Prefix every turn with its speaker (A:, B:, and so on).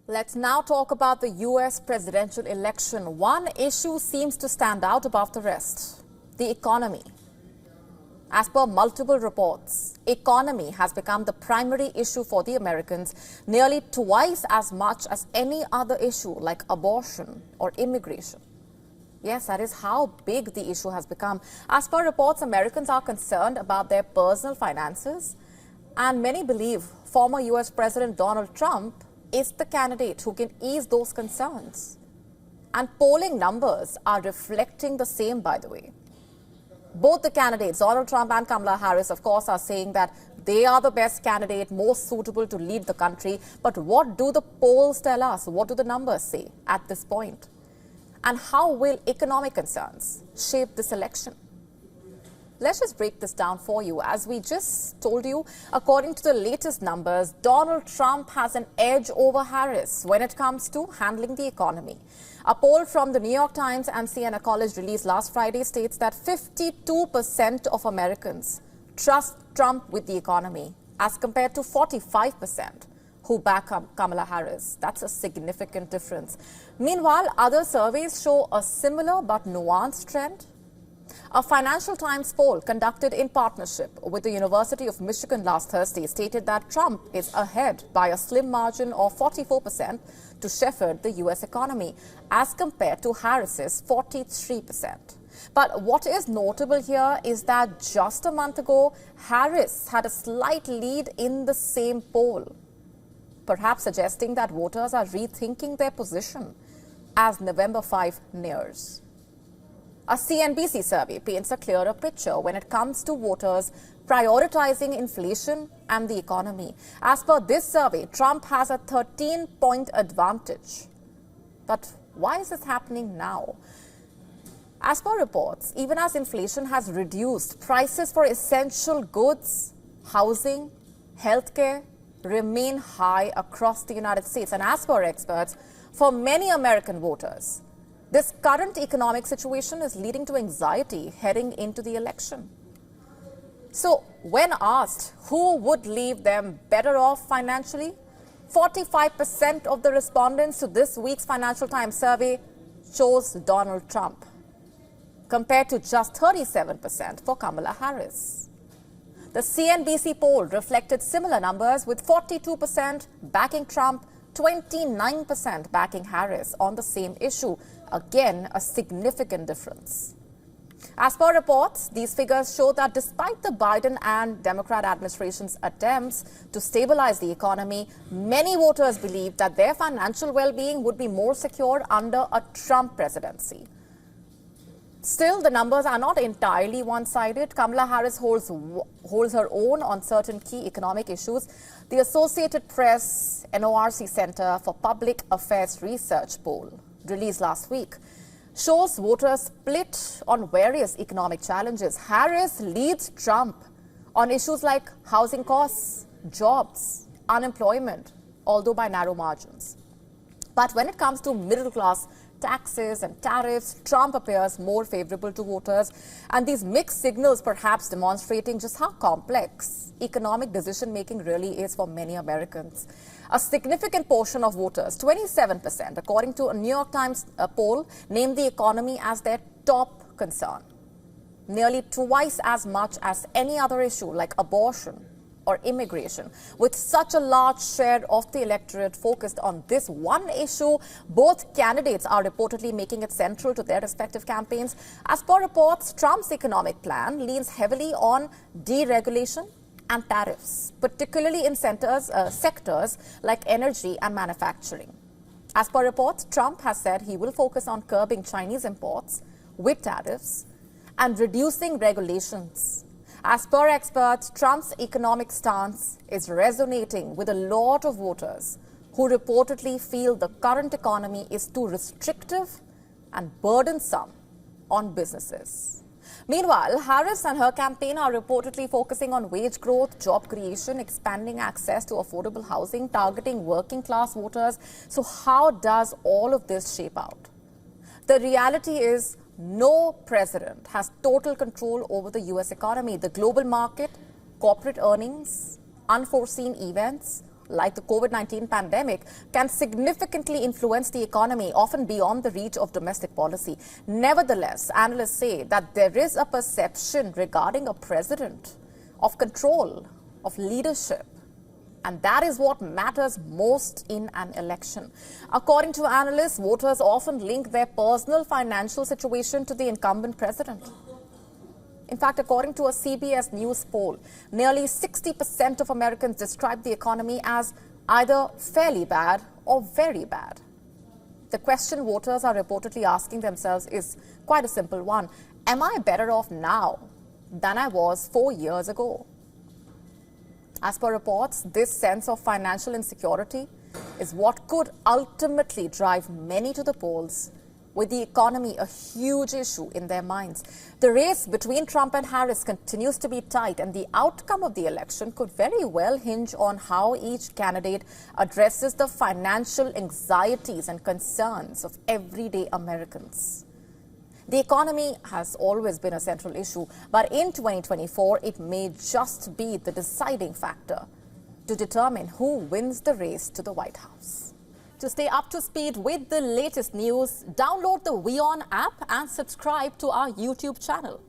A: Let's now talk about the US presidential election. One issue seems to stand out above the rest: the economy. As per multiple reports, economy has become the primary issue for the Americans, nearly twice as much as any other issue like abortion or immigration. Yes, that is how big the issue has become. As per reports, Americans are concerned about their personal finances, and many believe former US President Donald Trump is the candidate who can ease those concerns. And polling numbers are reflecting the same, by the way. Both the candidates, Donald Trump and Kamala Harris, of course, are saying that they are the best candidate, most suitable to lead the country. But what do the polls tell us? What do the numbers say at this point? And how will economic concerns shape this election? Let's just break this down for you. As we just told you, according to the latest numbers, Donald Trump has an edge over Harris when it comes to handling the economy. A poll from the New York Times and Siena College released last Friday states that 52% of Americans trust Trump with the economy, as compared to 45% who back Kamala Harris. That's a significant difference. Meanwhile, other surveys show a similar but nuanced trend. A Financial Times poll conducted in partnership with the University of Michigan last Thursday stated that Trump is ahead by a slim margin of 44% to shepherd the U.S. economy, as compared to Harris's 43%. But what is notable here is that just a month ago, Harris had a slight lead in the same poll, perhaps suggesting that voters are rethinking their position as November 5 nears. A CNBC survey paints a clearer picture when it comes to voters prioritizing inflation and the economy. As per this survey, Trump has a 13-point advantage. But why is this happening now? As per reports, even as inflation has reduced, prices for essential goods, housing, healthcare remain high across the United States. And as per experts, for many American voters, this current economic situation is leading to anxiety heading into the election. So, when asked who would leave them better off financially, 45% of the respondents to this week's Financial Times survey chose Donald Trump, compared to just 37% for Kamala Harris. The CNBC poll reflected similar numbers, with 42% backing Trump, 29% backing Harris on the same issue. Again, a significant difference. As per reports, these figures show that despite the Biden and Democrat administration's attempts to stabilize the economy, many voters believe that their financial well-being would be more secure under a Trump presidency. Still, the numbers are not entirely one-sided. Kamala Harris holds her own on certain key economic issues. The Associated Press NORC Center for Public Affairs Research poll, released last week, shows voters split on various economic challenges. Harris leads Trump on issues like housing costs, jobs, unemployment, although by narrow margins. But when it comes to middle class taxes and tariffs, Trump appears more favorable to voters, and these mixed signals perhaps demonstrating just how complex economic decision-making really is for many Americans. A significant portion of voters, 27%, according to a New York Times poll, named the economy as their top concern, nearly twice as much as any other issue like abortion or immigration. With such a large share of the electorate focused on this one issue, both candidates are reportedly making it central to their respective campaigns. As per reports, Trump's economic plan leans heavily on deregulation and tariffs, particularly in sectors like energy and manufacturing. As per reports, Trump has said he will focus on curbing Chinese imports with tariffs and reducing regulations. As per experts, Trump's economic stance is resonating with a lot of voters who reportedly feel the current economy is too restrictive and burdensome on businesses. Meanwhile, Harris and her campaign are reportedly focusing on wage growth, job creation, expanding access to affordable housing, targeting working-class voters. So how does all of this shape out? The reality is, no president has total control over the U.S. economy. The global market, corporate earnings, unforeseen events like the COVID-19 pandemic, can significantly influence the economy, often beyond the reach of domestic policy. Nevertheless, analysts say that there is a perception regarding a president of control, of leadership. And that is what matters most in an election. According to analysts, voters often link their personal financial situation to the incumbent president. In fact, according to a CBS News poll, nearly 60% of Americans describe the economy as either fairly bad or very bad. The question voters are reportedly asking themselves is quite a simple one. Am I better off now than I was 4 years ago? As per reports, this sense of financial insecurity is what could ultimately drive many to the polls, with the economy a huge issue in their minds. The race between Trump and Harris continues to be tight, and the outcome of the election could very well hinge on how each candidate addresses the financial anxieties and concerns of everyday Americans. The economy has always been a central issue, but in 2024, it may just be the deciding factor to determine who wins the race to the White House. To stay up to speed with the latest news, download the WION app and subscribe to our YouTube channel.